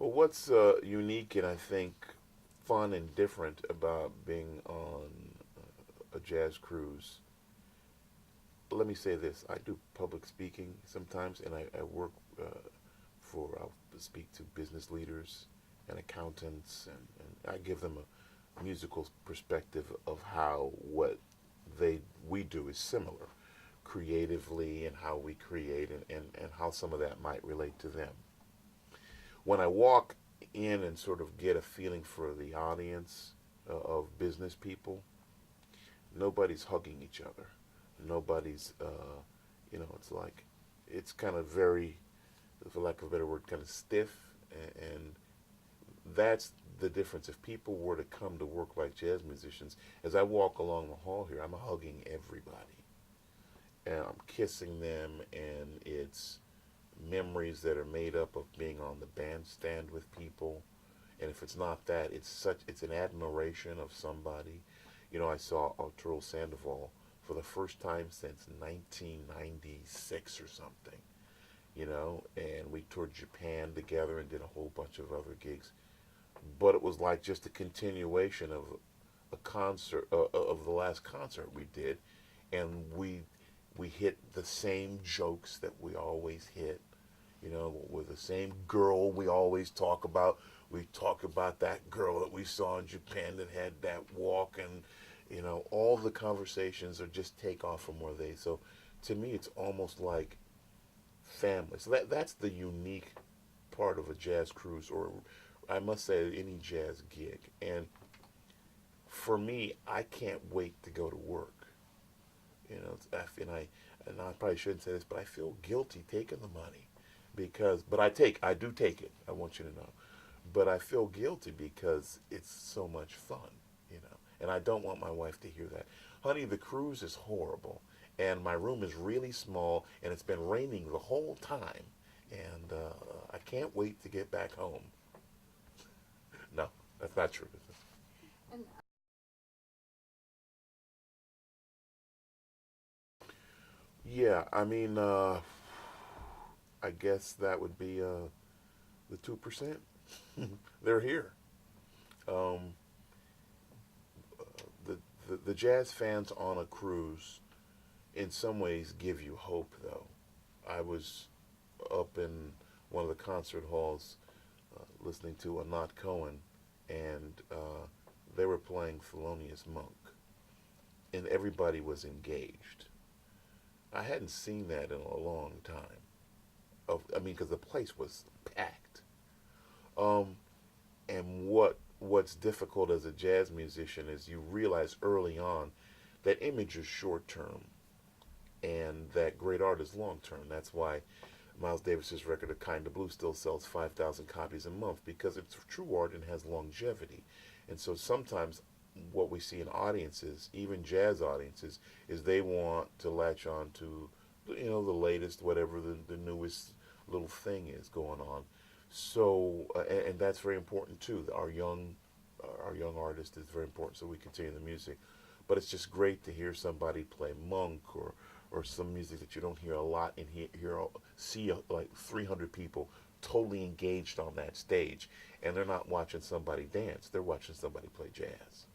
Well, what's unique and I think fun and different about being on a jazz cruise? Let me say this: I do public speaking sometimes, and I work I'll speak to business leaders and accountants, and I give them a musical perspective of how what they we do is similar creatively and how we create and how some of that might relate to them. When I walk in and sort of get a feeling for the audience of business people, nobody's hugging each other. Nobody's, it's like, it's kind of very, for lack of a better word, kind of stiff. And that's the difference. If people were to come to work like jazz musicians, as I walk along the hall here, I'm hugging everybody. And I'm kissing them, and it's memories that are made up of being on the bandstand with people. And if it's not that, it's an admiration of somebody. I saw Arturo Sandoval for the first time since 1996 or something. And we toured Japan together and did a whole bunch of other gigs. But it was like just a continuation of a concert of the last concert we did, and we hit the same jokes that we always hit. With the same girl we always talk about. We talk about that girl that we saw in Japan that had that walk, and all the conversations are just take off from where they. So, to me, it's almost like family. So that's the unique part of a jazz cruise, or I must say any jazz gig. And for me, I can't wait to go to work. And I probably shouldn't say this, but I feel guilty taking the money but I do take it. I want you to know, but I feel guilty because it's so much fun. And I don't want my wife to hear that. Honey, the cruise is horrible, and my room is really small, and it's been raining the whole time, and I can't wait to get back home. No, that's not true. Yeah, I mean, I guess that would be the 2%. They're here. Um, the jazz fans on a cruise, in some ways, give you hope. Though I was up in one of the concert halls listening to Anat Cohen, and they were playing Thelonious Monk, and everybody was engaged. I hadn't seen that in a long time. Because the place was packed. Um, and what's difficult as a jazz musician is you realize early on that image is short term and that great art is long term. That's why Miles Davis's record "A Kind of Blue" still sells 5,000 copies a month, because it's true art and has longevity. And so sometimes what we see in audiences, even jazz audiences, is they want to latch on to the latest, whatever the newest little thing is going on. So and that's very important too. Our young artist is very important. So we continue the music, but it's just great to hear somebody play Monk or some music that you don't hear a lot and see like 300 people totally engaged on that stage, and they're not watching somebody dance. They're watching somebody play jazz.